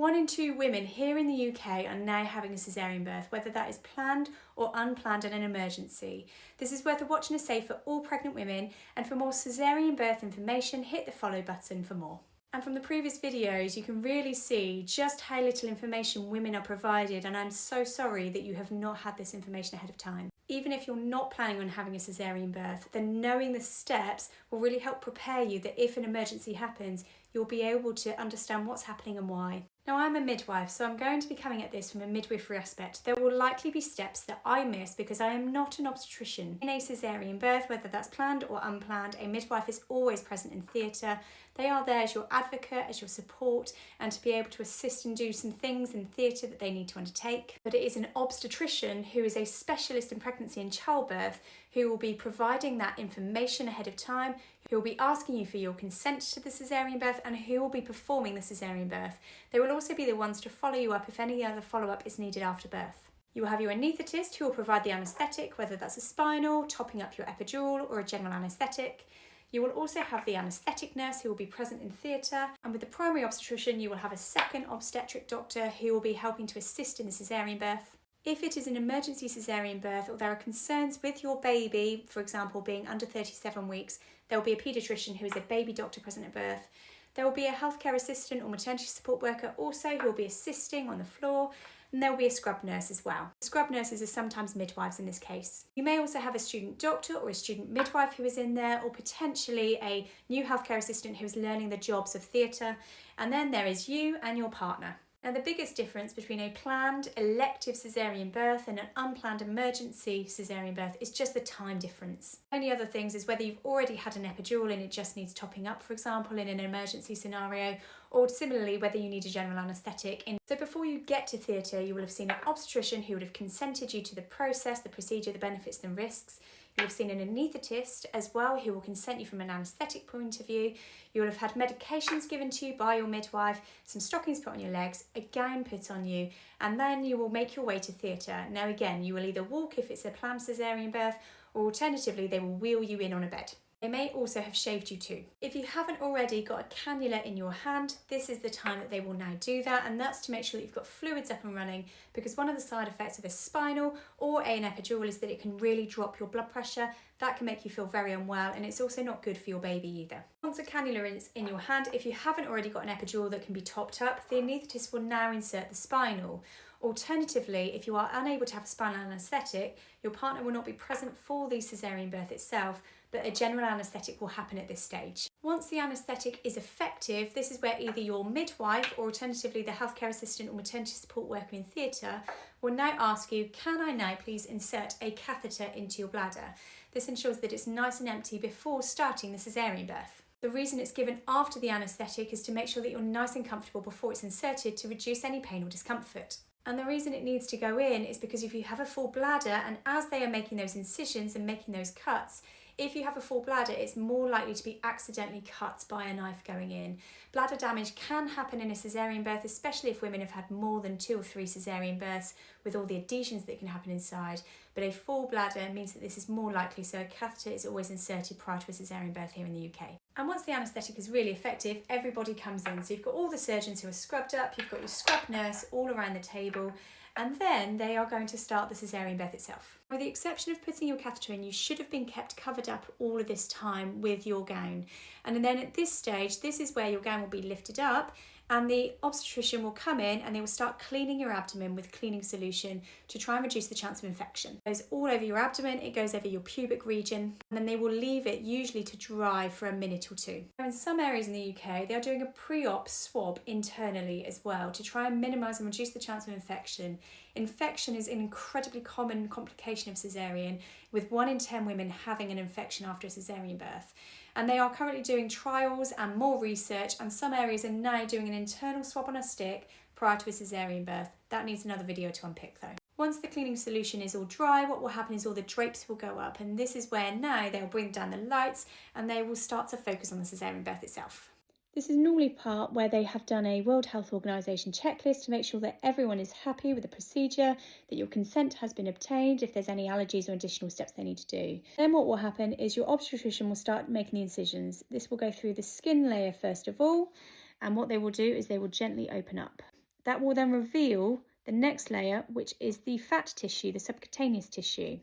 1 in 2 women here in the UK are now having a caesarean birth, whether that is planned or unplanned and an emergency. This is worth watching and safe for all pregnant women, and for more caesarean birth information, hit the follow button for more. And from the previous videos, you can really see just how little information women are provided, and I'm so sorry that you have not had this information ahead of time. Even if you're not planning on having a caesarean birth, then knowing the steps will really help prepare you that if an emergency happens, you'll be able to understand what's happening and why. Now, I'm a midwife, so I'm going to be coming at this from a midwifery aspect. There will likely be steps that I miss because I am not an obstetrician. In a caesarean birth, whether that's planned or unplanned, a midwife is always present in theatre. They are there as your advocate, as your support, and to be able to assist and do some things in theatre that they need to undertake. But it is an obstetrician who is a specialist in pregnancy and childbirth who will be providing that information ahead of time, who will be asking you for your consent to the caesarean birth, and who will be performing the caesarean birth. They will also be the ones to follow you up if any other follow-up is needed after birth. You will have your anaesthetist who will provide the anaesthetic, whether that's a spinal, topping up your epidural, or a general anaesthetic. You will also have the anaesthetic nurse who will be present in theatre, and with the primary obstetrician you will have a second obstetric doctor who will be helping to assist in the caesarean birth. If it is an emergency caesarean birth or there are concerns with your baby, for example being under 37 weeks, there will be a paediatrician who is a baby doctor present at birth. There will be a healthcare assistant or maternity support worker also who will be assisting on the floor, and there will be a scrub nurse as well. Scrub nurses are sometimes midwives in this case. You may also have a student doctor or a student midwife who is in there, or potentially a new healthcare assistant who is learning the jobs of theatre, and then there is you and your partner. Now, the biggest difference between a planned elective caesarean birth and an unplanned emergency caesarean birth is just the time difference. Only other things is whether you've already had an epidural and it just needs topping up, for example, in an emergency scenario, or similarly whether you need a general anaesthetic. So before you get to theatre, you will have seen an obstetrician who would have consented you to the process, the procedure, the benefits and risks. You'll have seen an anaesthetist as well who will consent you from an anaesthetic point of view. You will have had medications given to you by your midwife, some stockings put on your legs, a gown put on you, and then you will make your way to theatre. Now again, you will either walk if it's a planned caesarean birth, or alternatively they will wheel you in on a bed. They may also have shaved you too. If you haven't already got a cannula in your hand, this is the time that they will now do that, and that's to make sure that you've got fluids up and running, because one of the side effects of a spinal or an epidural is that it can really drop your blood pressure. That can make you feel very unwell, and it's also not good for your baby either. Once a cannula is in your hand, if you haven't already got an epidural that can be topped up, the anaesthetist will now insert the spinal. Alternatively, if you are unable to have a spinal anaesthetic, your partner will not be present for the caesarean birth itself, but a general anaesthetic will happen at this stage. Once the anaesthetic is effective, this is where either your midwife or alternatively the healthcare assistant or maternity support worker in theatre will now ask you, can I now please insert a catheter into your bladder? This ensures that it's nice and empty before starting the caesarean birth. The reason it's given after the anaesthetic is to make sure that you're nice and comfortable before it's inserted to reduce any pain or discomfort. And the reason it needs to go in is because if you have a full bladder, and as they are making those incisions and making those cuts, if you have a full bladder, it's more likely to be accidentally cut by a knife going in. Bladder damage can happen in a caesarean birth, especially if women have had more than 2 or 3 caesarean births with all the adhesions that can happen inside. But a full bladder means that this is more likely, so a catheter is always inserted prior to a caesarean birth here in the UK. And once the anaesthetic is really effective, everybody comes in. So you've got all the surgeons who are scrubbed up, you've got your scrub nurse all around the table, and then they are going to start the caesarean birth itself. With the exception of putting your catheter in, you should have been kept covered up all of this time with your gown. And then at this stage, this is where your gown will be lifted up, and the obstetrician will come in and they will start cleaning your abdomen with cleaning solution to try and reduce the chance of infection. It goes all over your abdomen, it goes over your pubic region, and then they will leave it usually to dry for a minute or two. Now, in some areas in the UK, they are doing a pre-op swab internally as well to try and minimise and reduce the chance of infection. Infection is an incredibly common complication of caesarean, with 1 in 10 women having an infection after a caesarean birth. And they are currently doing trials and more research, and some areas are now doing an internal swab on a stick prior to a caesarean birth. That needs another video to unpick though. Once the cleaning solution is all dry, what will happen is all the drapes will go up, and this is where now they'll bring down the lights and they will start to focus on the caesarean birth itself. This is normally part where they have done a World Health Organization checklist to make sure that everyone is happy with the procedure, that your consent has been obtained, if there's any allergies or additional steps they need to do. Then what will happen is your obstetrician will start making the incisions. This will go through the skin layer first of all, and what they will do is they will gently open up. That will then reveal the next layer, which is the fat tissue, the subcutaneous tissue.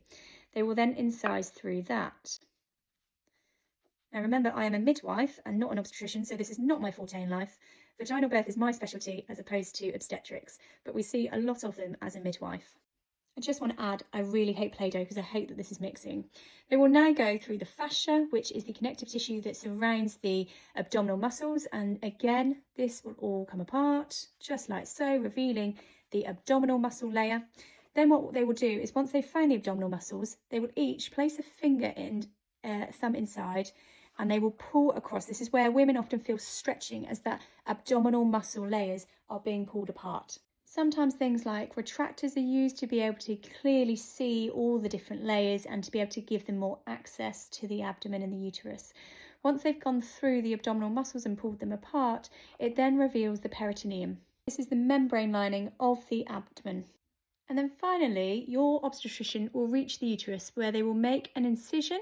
They will then incise through that. Now remember, I am a midwife and not an obstetrician, so this is not my forte in life. Vaginal birth is my specialty as opposed to obstetrics, but we see a lot of them as a midwife. I just want to add, I really hate Play-Doh because I hate that this is mixing. They will now go through the fascia, which is the connective tissue that surrounds the abdominal muscles. And again, this will all come apart, just like so, revealing the abdominal muscle layer. Then what they will do is once they've found the abdominal muscles, they will each place a finger in, thumb inside, and they will pull across. This is where women often feel stretching as that abdominal muscle layers are being pulled apart. Sometimes things like retractors are used to be able to clearly see all the different layers and to be able to give them more access to the abdomen and the uterus. Once they've gone through the abdominal muscles and pulled them apart, it then reveals the peritoneum. This is the membrane lining of the abdomen. And then finally, your obstetrician will reach the uterus where they will make an incision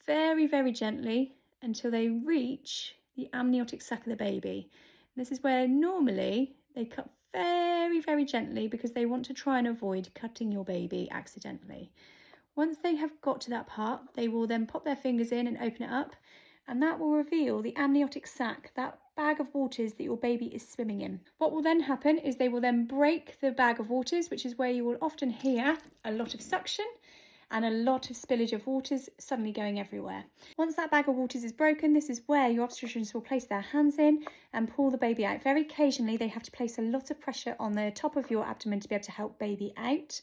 very, very gently until they reach the amniotic sac of the baby. And this is where normally they cut very, very gently because they want to try and avoid cutting your baby accidentally. Once they have got to that part, they will then pop their fingers in and open it up, and that will reveal the amniotic sac, that bag of waters that your baby is swimming in. What will then happen is they will then break the bag of waters, which is where you will often hear a lot of suction and a lot of spillage of waters suddenly going everywhere. Once that bag of waters is broken, this is where your obstetricians will place their hands in and pull the baby out. Very occasionally, they have to place a lot of pressure on the top of your abdomen to be able to help baby out.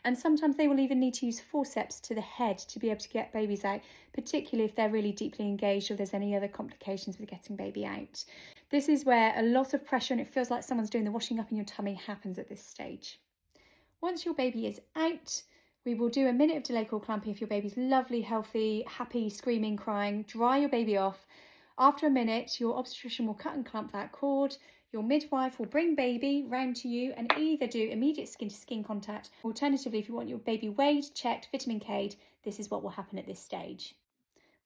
And sometimes they will even need to use forceps to the head to be able to get babies out, particularly if they're really deeply engaged or there's any other complications with getting baby out. This is where a lot of pressure, and it feels like someone's doing the washing up in your tummy, happens at this stage. Once your baby is out, we will do a minute of delay cord clamping if your baby's lovely, healthy, happy, screaming, crying. Dry your baby off. After a minute, your obstetrician will cut and clamp that cord. Your midwife will bring baby round to you and either do immediate skin-to-skin contact. Alternatively, if you want your baby weighed, checked, vitamin K'd, this is what will happen at this stage.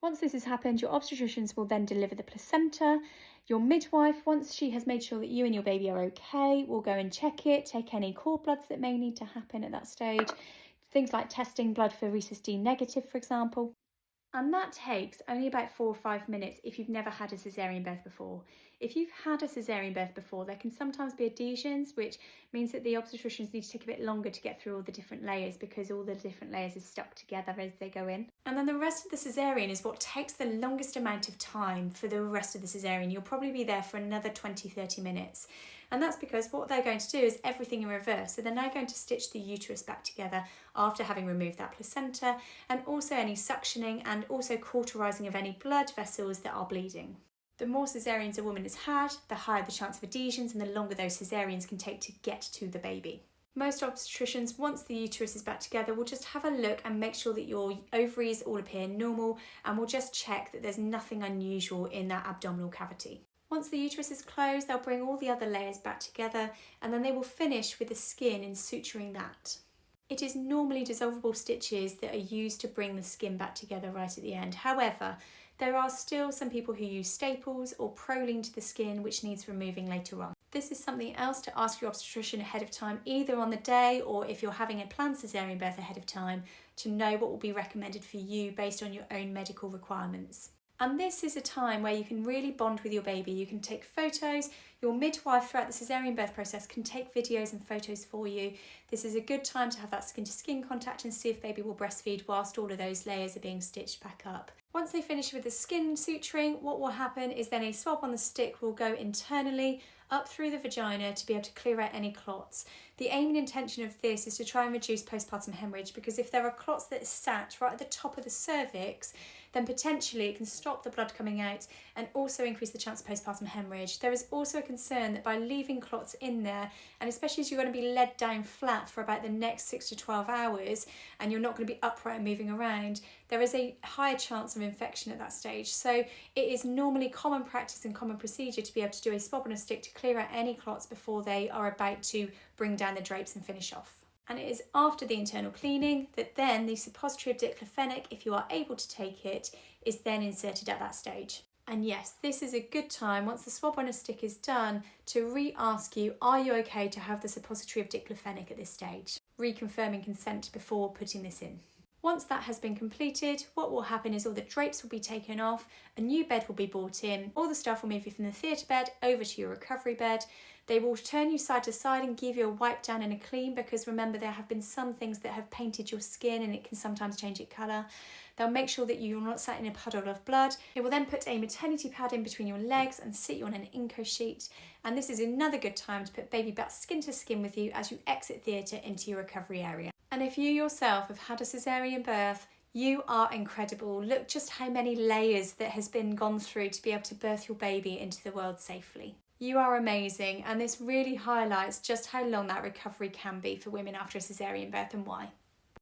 Once this has happened, your obstetricians will then deliver the placenta. Your midwife, once she has made sure that you and your baby are okay, will go and check it, take any cord bloods that may need to happen at that stage. Things like testing blood for rhesus D negative, for example. And that takes only about 4 or 5 minutes if you've never had a caesarean birth before. If you've had a caesarean birth before, there can sometimes be adhesions, which means that the obstetricians need to take a bit longer to get through all the different layers because all the different layers are stuck together as they go in. And then the rest of the caesarean is what takes the longest amount of time for the rest of the caesarean. You'll probably be there for another 20-30 minutes. And that's because what they're going to do is everything in reverse. So they're now going to stitch the uterus back together after having removed that placenta, and also any suctioning and also cauterising of any blood vessels that are bleeding. The more caesareans a woman has had, the higher the chance of adhesions and the longer those caesareans can take to get to the baby. Most obstetricians, once the uterus is back together, will just have a look and make sure that your ovaries all appear normal, and will just check that there's nothing unusual in that abdominal cavity. Once the uterus is closed, they'll bring all the other layers back together, and then they will finish with the skin and suturing that. It is normally dissolvable stitches that are used to bring the skin back together right at the end. However, there are still some people who use staples or Prolene to the skin, which needs removing later on. This is something else to ask your obstetrician ahead of time, either on the day or if you're having a planned caesarean birth ahead of time, to know what will be recommended for you based on your own medical requirements. And this is a time where you can really bond with your baby. You can take photos. Your midwife throughout the caesarean birth process can take videos and photos for you. This is a good time to have that skin-to-skin contact and see if baby will breastfeed whilst all of those layers are being stitched back up. Once they finish with the skin suturing, what will happen is then a swab on the stick will go internally up through the vagina to be able to clear out any clots. The aim and intention of this is to try and reduce postpartum hemorrhage, because if there are clots that sat right at the top of the cervix, then potentially it can stop the blood coming out and also increase the chance of postpartum hemorrhage. There is also a concern that by leaving clots in there, and especially as you're going to be led down flat for about the next 6 to 12 hours and you're not going to be upright and moving around, there is a higher chance of infection at that stage. So it is normally common practice and common procedure to be able to do a swab on a stick to clear out any clots before they are about to bring down the drapes and finish off. And it is after the internal cleaning that then the suppository of diclofenac, if you are able to take it, is then inserted at that stage. And yes, this is a good time, once the swab on a stick is done, to re-ask you, are you okay to have the suppository of diclofenac at this stage? Reconfirming consent before putting this in. Once that has been completed, what will happen is all the drapes will be taken off, a new bed will be brought in, all the staff will move you from the theatre bed over to your recovery bed. They will turn you side to side and give you a wipe down and a clean, because remember, there have been some things that have painted your skin and it can sometimes change its colour. They'll make sure that you're not sat in a puddle of blood. It will then put a maternity pad in between your legs and sit you on an Inco sheet. And this is another good time to put baby back skin to skin with you as you exit theatre into your recovery area. And if you yourself have had a caesarean birth, you are incredible. Look just how many layers that has been gone through to be able to birth your baby into the world safely. You are amazing, and this really highlights just how long that recovery can be for women after a caesarean birth and why.